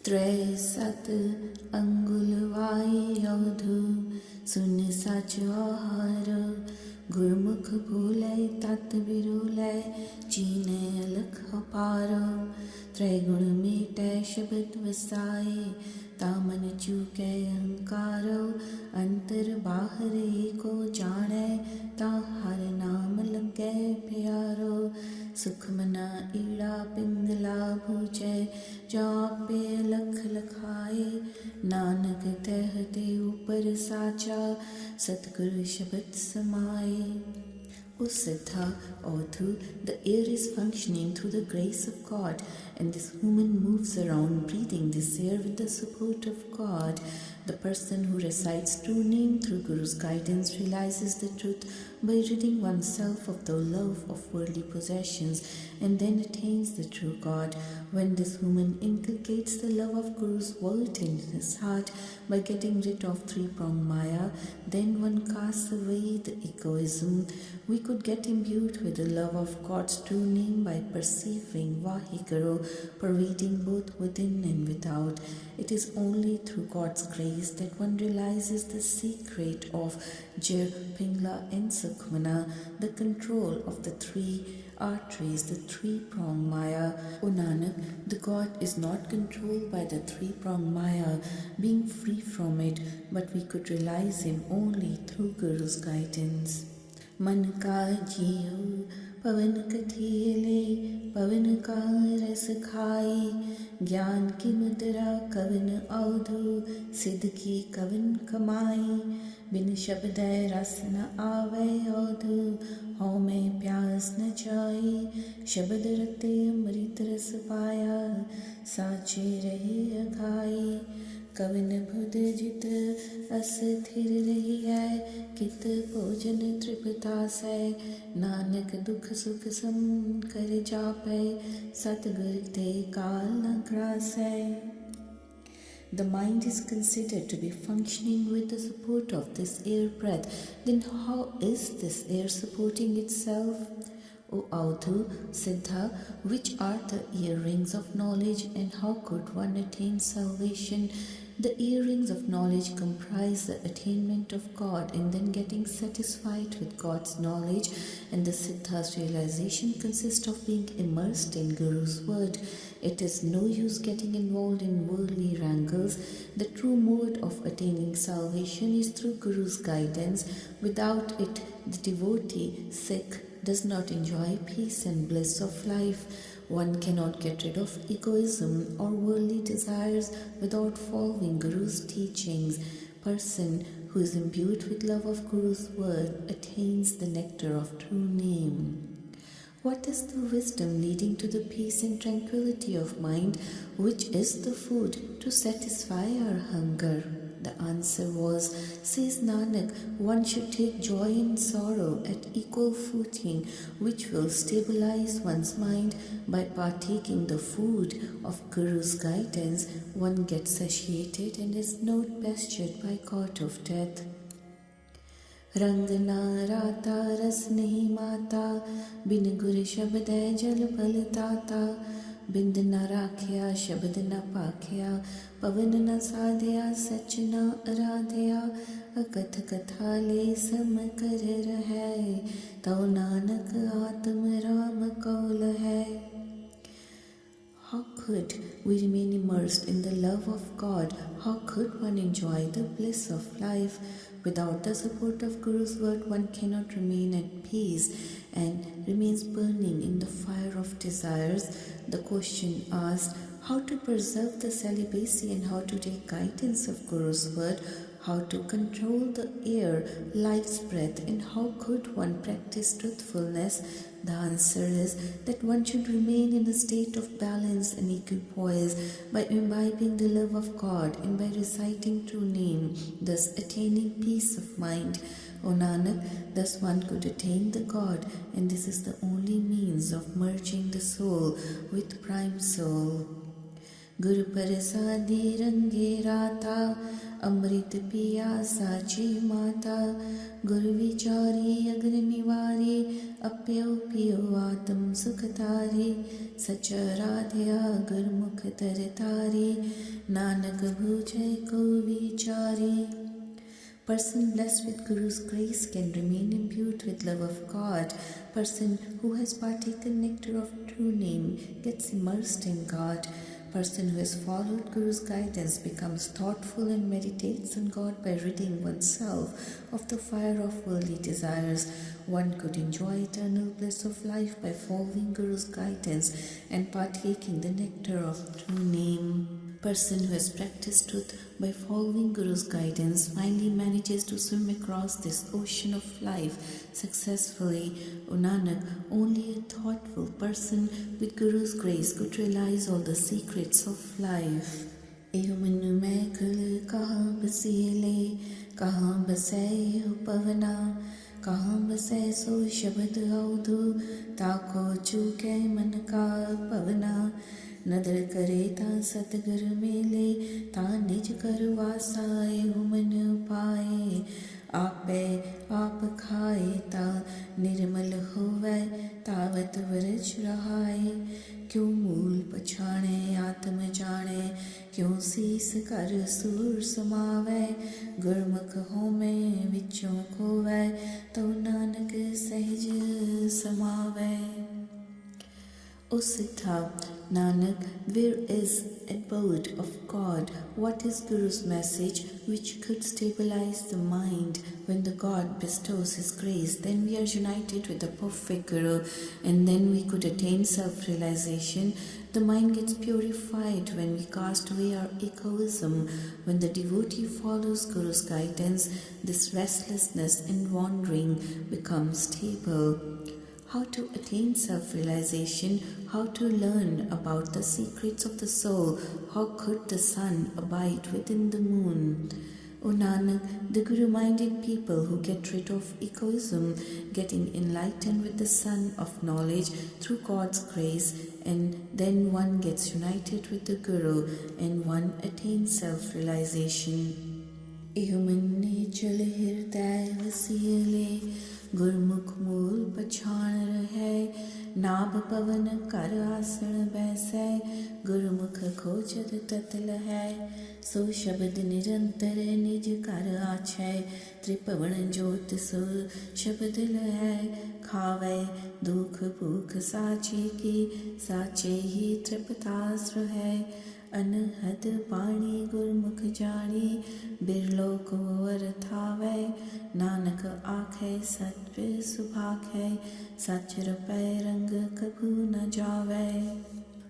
त्रै सत अंगुलवाई अवधु सुन सच आहार गुरमुख भूलै तत् बिरुलै चीनै अलख अपार त्रै गुण मेटै शब्द वसाए तामन चूकै अहंकार अंतर बाहर एको जानै ता हर नाम लगै प्यारो सुख मना ईड़ा पिंगला भूजै जापे लख लखाए नानक तह ते ऊपर साचा सतगुरु शब्द समाए। O Siddha, Audhu, the air is functioning through the grace of God, and this woman moves around breathing this air with the support of God. The person who recites true name through Guru's guidance realizes the truth by ridding oneself of the love of worldly possessions and then attains the true God. When this woman inculcates the love of Guru's word in his heart by getting rid of three-pronged Maya, then one casts away the egoism. We could get imbued with the love of God's true name by perceiving Vaheguru pervading both within and without. It is only through God's grace that one realizes the secret of Jir, Pingla and Sukhmana, the control of the three arteries, the three-pronged Maya. O Nanak, the God is not controlled by the three-pronged Maya, being free from it, but we could realize Him only through Guru's guidance. मन का जियो पवन कथिले पवन का रस खाए ज्ञान की मुद्रा कवन अवधु सिद्ध की कवन कमाई बिन शब्द रस न आवे अवधु हौ में प्यास न जाए शब्द रते अमृत रस पाया साचे रहे अघाई कवन बुध जित अस्थिर रही है कित भोजन तृप्तासै नानक दुख सुख सम कर जापै सतगुर ते काल न ग्रासै। The mind is considered to be functioning with the support of this air breath. Then how is this air supporting itself? O Audhu, Siddha, which are the earrings of knowledge and how could one attain salvation? The earrings of knowledge comprise the attainment of God and then getting satisfied with God's knowledge, and the Siddha's realization consists of being immersed in Guru's word. It is no use getting involved in worldly wrangles. The true mode of attaining salvation is through Guru's guidance. Without it, the devotee, Sikh, does not enjoy peace and bliss of life. One cannot get rid of egoism or worldly desires without following Guru's teachings. Person who is imbued with love of Guru's word attains the nectar of true name. What is the wisdom leading to the peace and tranquility of mind, which is the food to satisfy our hunger? The answer was, says Nanak, one should take joy and sorrow at equal footing, which will stabilize one's mind. By partaking the food of Guru's guidance, one gets satiated and is not pestered by thought of death. रंग ना राता रस नहीं माता बिन गुर शब्द जल फल ताता बिंद न राख्या शब्द न पाख्या पवन न साध्या सच न आराध्या अकथ कथा ले सम कर रहै तौ नानक आत्म राम कौल है। How could we remain immersed in the love of God? How could one enjoy the bliss of life? Without the support of Guru's word, one cannot remain at peace and remains burning in the fire of desires. The question asked, how to preserve the celibacy and how to take guidance of Guru's word, how to control the air, life's breath, and how could one practice truthfulness? The answer is that one should remain in a state of balance and equipoise by imbibing the love of God and by reciting true name, thus attaining peace of mind. O Nanak, thus one could attain the God, and this is the only means of merging the soul with Prime Soul. गुरु प्रसादी रंगे राता, अमृत पिया साची माता। गुरु विचारी अग्र निवारी, अप्यो पियो आत्म सुखतारी। सचराध्या गुरमुख तरतारी, नानक भूजय को विचारी। Person blessed with Guru's grace can remain imbued with love of God. Person who has partaken nectar of true name gets immersed in God. Person who has followed Guru's guidance becomes thoughtful and meditates on God by ridding oneself of the fire of worldly desires. One could enjoy eternal bliss of life by following Guru's guidance and partaking the nectar of true name. Person who has practiced truth by following Guru's guidance finally manages to swim across this ocean of life successfully. O Nanak, only a thoughtful person with Guru's grace could realize all the secrets of life. एह मन में खल कहाँ बसेले, कहाँ बसे हो पवना। कहाँ बसे सो शब्द अवधु, ताको चूके मन का पवना। नदर करे ता सतगुर मेले, ता निज कर वासाए हो मन पाए। आपे आप खाए ता निर्मल होवै, तावत वरज रहाए। क्यों मूल पछाणे आत्म जाने, क्यों सीस कर सूर समावै। गुरमुख होमे विचों खोवै, तो नानक सहज समावै। O Siddha, Nanak, where is abode of God? What is Guru's message which could stabilize the mind? When the God bestows His grace, then we are united with the perfect Guru, and then we could attain self-realization. The mind gets purified when we cast away our egoism. When the devotee follows Guru's guidance, this restlessness and wandering becomes stable. How to attain self-realization, how to learn about the secrets of the soul, how could the sun abide within the moon? O Nanak, the Guru-minded people who get rid of egoism, getting enlightened with the sun of knowledge through God's grace, and then one gets united with the Guru and one attains self-realization. Ihumanne chal hirday vasile, गुरमुख मूल पछाण रहै। नाभ पवन कर आसन बैसै, गुरमुख खोजत तत लहै। सो शब्द निरंतर निज कर आछै, त्रिपवन ज्योत सो शब्द लहै। खावै दुख भूख साचे की, साचे ही तृपतास रहै। अनहद बाणी गुरमुख जानी, बिरलो को अरथावै। नानक आखे सत्य सुभाखै, सच रपै रंग कभू न जावै।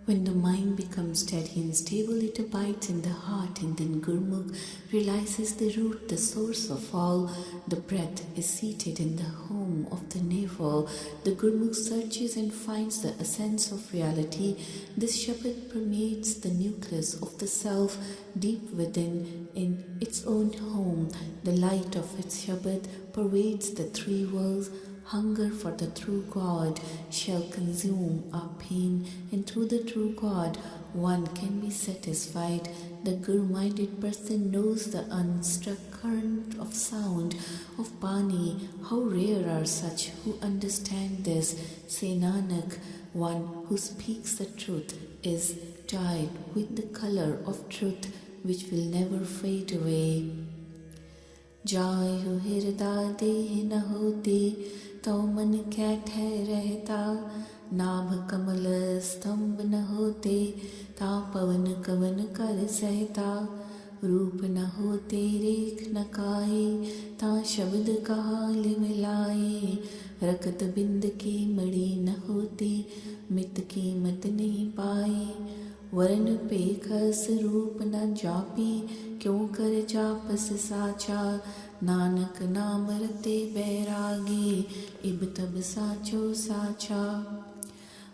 When the mind becomes steady and stable, it abides in the heart, and then Gurmukh realizes the root, the source of all. The breath is seated in the home of the navel. The Gurmukh searches and finds the essence of reality. This Shabad permeates the nucleus of the self deep within in its own home. The light of its Shabad pervades the three worlds. Hunger for the true God shall consume our pain, and through the true God one can be satisfied. The Guru-minded person knows the unstruck current of sound of Bani. How rare are such who understand this. Say Nanak, one who speaks the truth is dyed with the color of truth which will never fade away. जायु हृदय देह न होती, तो मन कैठे रहता। नाभ कमल स्तंभ न होते, ता पवन कवन कर सहता। रूप न होते रेख न काए, ता शब्द कहा लिमिलाए। रकत बिंद की मणि न होती, मित कीमत नहीं पाए। वर्ण पेखस रूप न जापी, क्यों कर जापस साचा। नानक नाम रते बैरागी, इब तब साचो साचा।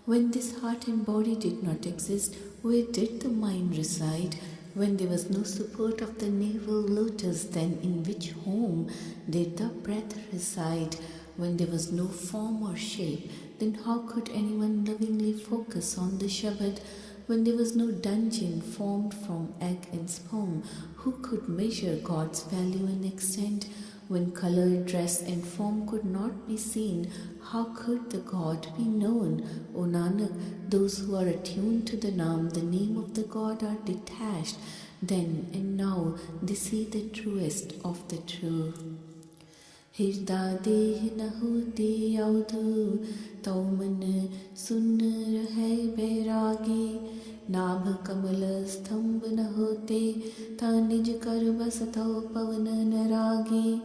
When this heart and body did not exist, where did the mind reside? When there was no support of the navel lotus, then in which home did the breath reside? When there was no form or shape, then how could anyone lovingly focus on the Shabad? when there was no dungeon formed from egg and sperm, who could measure God's value and extent? When color, dress, and form could not be seen, how could the God be known? O Nanak, those who are attuned to the name of the God are detached. Then and now they see the truest of the true. Hirda deh na hote audhu, tau man sun rahe bairagi. Nabh kamal stambh na hote, ta nij kar basatau pavan naragi.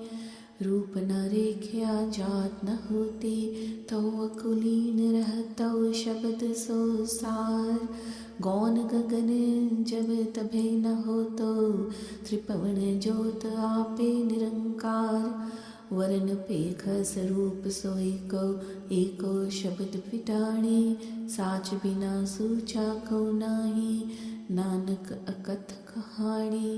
रूप न रेख्या जात न होती, तौ अकुलीन रहतौ शब्द सो सार। गौन गगन जब तभे न होतो, त्रिपवन ज्योत आपे निरंकार। वरन पेख स्वरूप सो एको शब्द पिटाणी, साच बिना सूचा को नाही, नानक अकथ कहानी।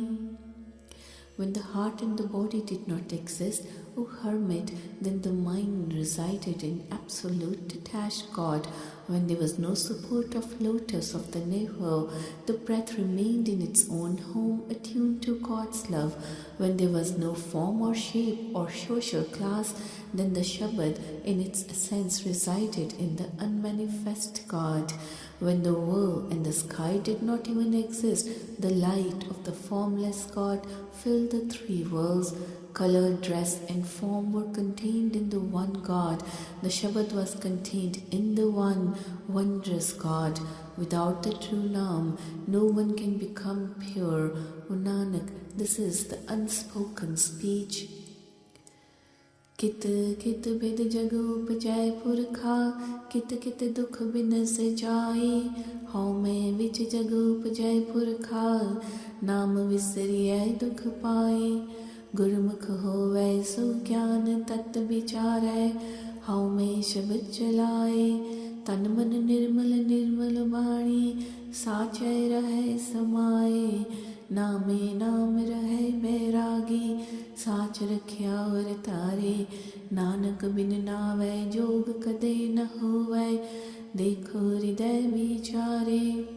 When the heart and the body did not exist, O hermit, then the mind resided in absolute detached God. When there was no support of lotus of the navel, the breath remained in its own home, attuned to God's love. When there was no form or shape or social class, then the Shabad in its essence resided in the unmanifest God. When the world and the sky did not even exist, the light of the formless God filled the three worlds. Color, dress, and form were contained in the one God. The Shabad was contained in the one wondrous God. Without the true Naam, no one can become pure. O Nanak, this is the unspoken speech. कित कित बिद जग उपजय पुरखा, कित कित दुख बिनस जाए। हौ मैं विच जग उपजय पुरखा, नाम विसरिय दुख पाए। गुरमुख होवै सो ज्ञान तत विचारै, हौ मैं शब्द चलाए। तन मन निर्मल निर्मल वाणी, साचै रहै समाए। नामे नाम रहै बैरागी, साच रख्या और तारे। नानक बिन नावै जोग कदे न होवै, देखो हृदय विचारे।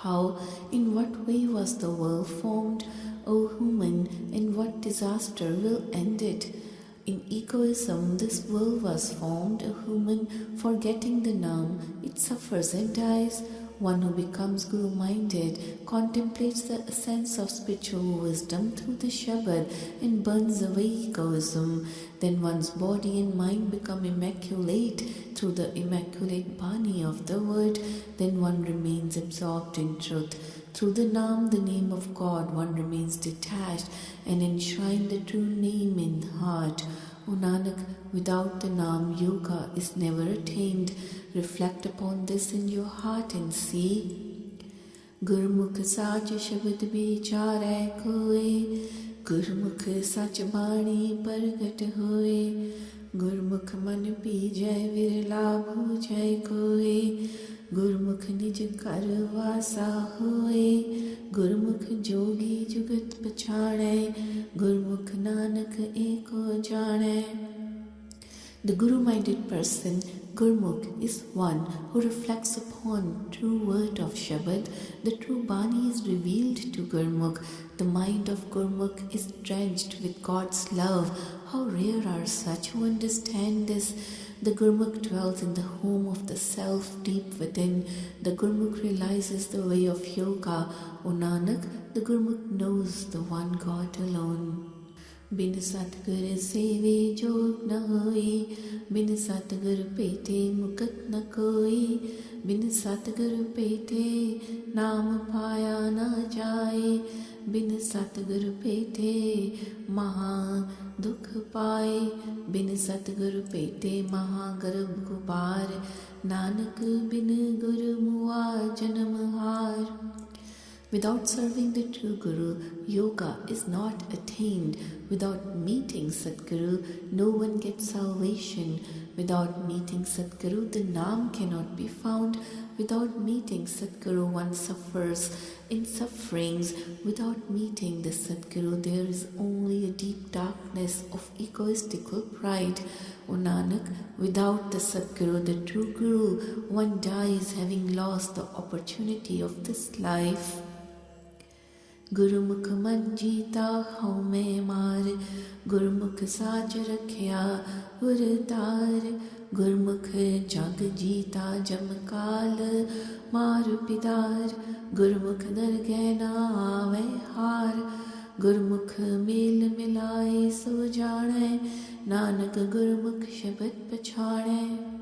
How, in what way was the world formed, O human, and what disaster will end it? In egoism, this world was formed, a human, forgetting the Naam, it suffers and dies. One who becomes Guru-minded contemplates the essence of spiritual wisdom through the Shabad and burns away egoism. Then one's body and mind become immaculate through the immaculate Bani of the word. Then one remains absorbed in truth. Through the Naam, the name of God, one remains detached and enshrine the true name in heart. O Nanak, without the Naam, yoga is never attained. Reflect upon this in your heart and see. Gurmukh sach shabad vicharai koe, Gurmukh sach bani pargat hoye. Gurmukh man pijai virla bhujai koe, Gurmukh nij kar vasa hoye. Gurmukh jogi jugat pachane, Gurmukh nanak eko jane. The Guru-minded person, Gurmukh, is one who reflects upon true word of Shabad. The true Bani is revealed to Gurmukh. The mind of Gurmukh is drenched with God's love. How rare are such who understand this. The Gurmukh dwells in the home of the self deep within. The Gurmukh realizes the way of yoga. O Nanak, the Gurmukh knows the one God alone. बिन सतगुर सेवे जोग न होई, बिन सतगुर पेटे मुकत न कोई। बिन सतगुर पेटे नाम पाया न जाए, बिन सतगुर पेटे महा दुख पाए। बिन सतगुर पेटे महा गर्भ गुबार, नानक बिन गुरु मुआ जन्म हार। Without serving the true Guru, yoga is not attained. Without meeting Satguru, no one gets salvation. Without meeting Satguru, the Naam cannot be found. Without meeting Sadguru, one suffers in sufferings. Without meeting the Sadguru, there is only a deep darkness of egoistical pride. O Nanak, without the Sadguru, the true Guru, one dies having lost the opportunity of this life. Gurumukh man jeeta hau mein maar, Gurumukh saach rakhya urtar, Gurumukh jag jeeta jam kaal maar pidar, Gurumukh dargah na aave haar, Gurumukh mel milaye so jaane, Nanak Gurumukh shabad pachane.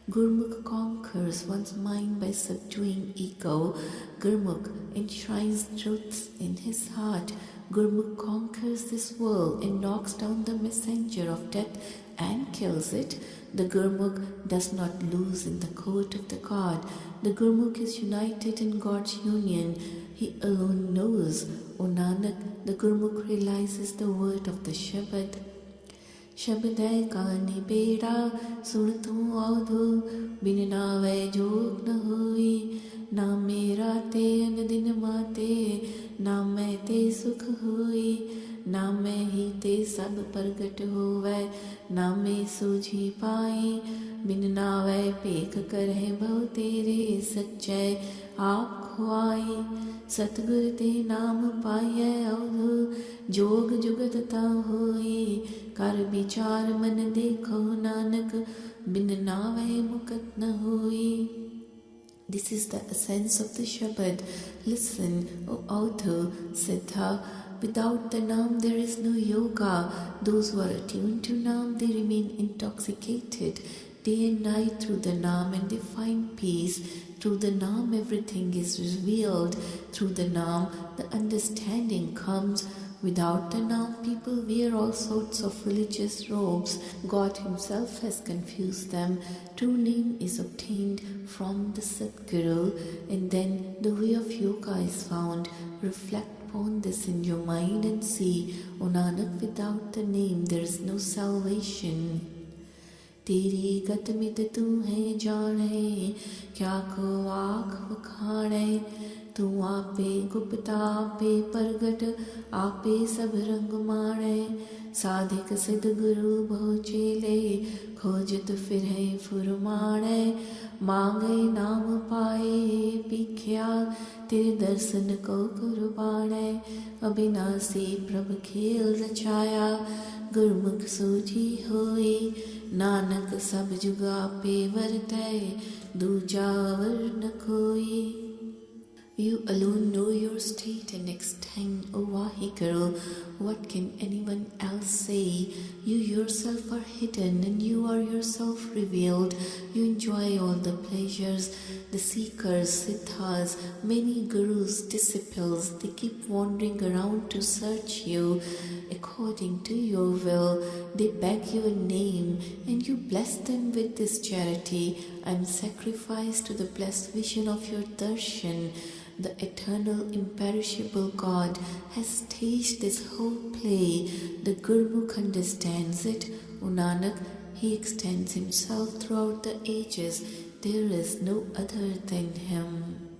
Gurmukh conquers one's mind by subduing ego. Gurmukh enshrines truths in his heart. Gurmukh conquers this world and knocks down the messenger of death and kills it. The Gurmukh does not lose in the court of the God. The Gurmukh is united in God's union. He alone knows. O Nanak, the Gurmukh realizes the word of the Shabad. शब्दै कानी बेड़ा सुन तू औधो बिन नावै जोग न होई ना मेरा ते अन दिन माते ना मैं ते सुख होई ना मैं ही ते सब प्रगट होवै ना मैं सूझी पाई बिन नावै पेख करहे बहु तेरे सच्चै आप खुआई सतगुर ते नाम पाइयै औधो जोग जुगत ता होई कर विचार मन देखो नानक बिन नावै मुकत न होई. This is the essence of the Shabad. Listen, O author, Siddha. Without the Naam there is no yoga. Those who are attuned to Naam, they remain intoxicated day and night through the Naam, and they find peace. Through the Naam everything is revealed. Through the Naam the understanding comes. Without the Naam, people wear all sorts of religious robes. God Himself has confused them. True name is obtained from the Sadguru, and then the way of yoga is found. Reflect upon this in your mind and see, O Nanak, without the name there is no salvation. तेरी गत मित तू है जाने क्या को आँख वखाणे तू आपे गुप्ता आपे प्रगट आपे सब रंग माणे साधिक सिद्ध गुरु बहु चेले खोजत फिरे फुरमाणे मांगे नाम पाए पीख्या तेरे दर्शन को कुर्बाने अविनाशी प्रभ खेल रचाया गुरमुख सूझी होई नानक सब जुगा पे वर्तै दूजा वर न कोई. You alone know your state and extent, O Vaheguru. What can anyone else say? You yourself are hidden and you are yourself revealed. You enjoy all the pleasures. The seekers, siddhas, many gurus, disciples, they keep wandering around to search you according to your will. They beg your name and you bless them with this charity. I am sacrificed to the blessed vision of your darshan. The eternal, imperishable God has staged this whole play. The Gurmukh understands it. O Nanak, he extends himself throughout the ages. There is no other than him.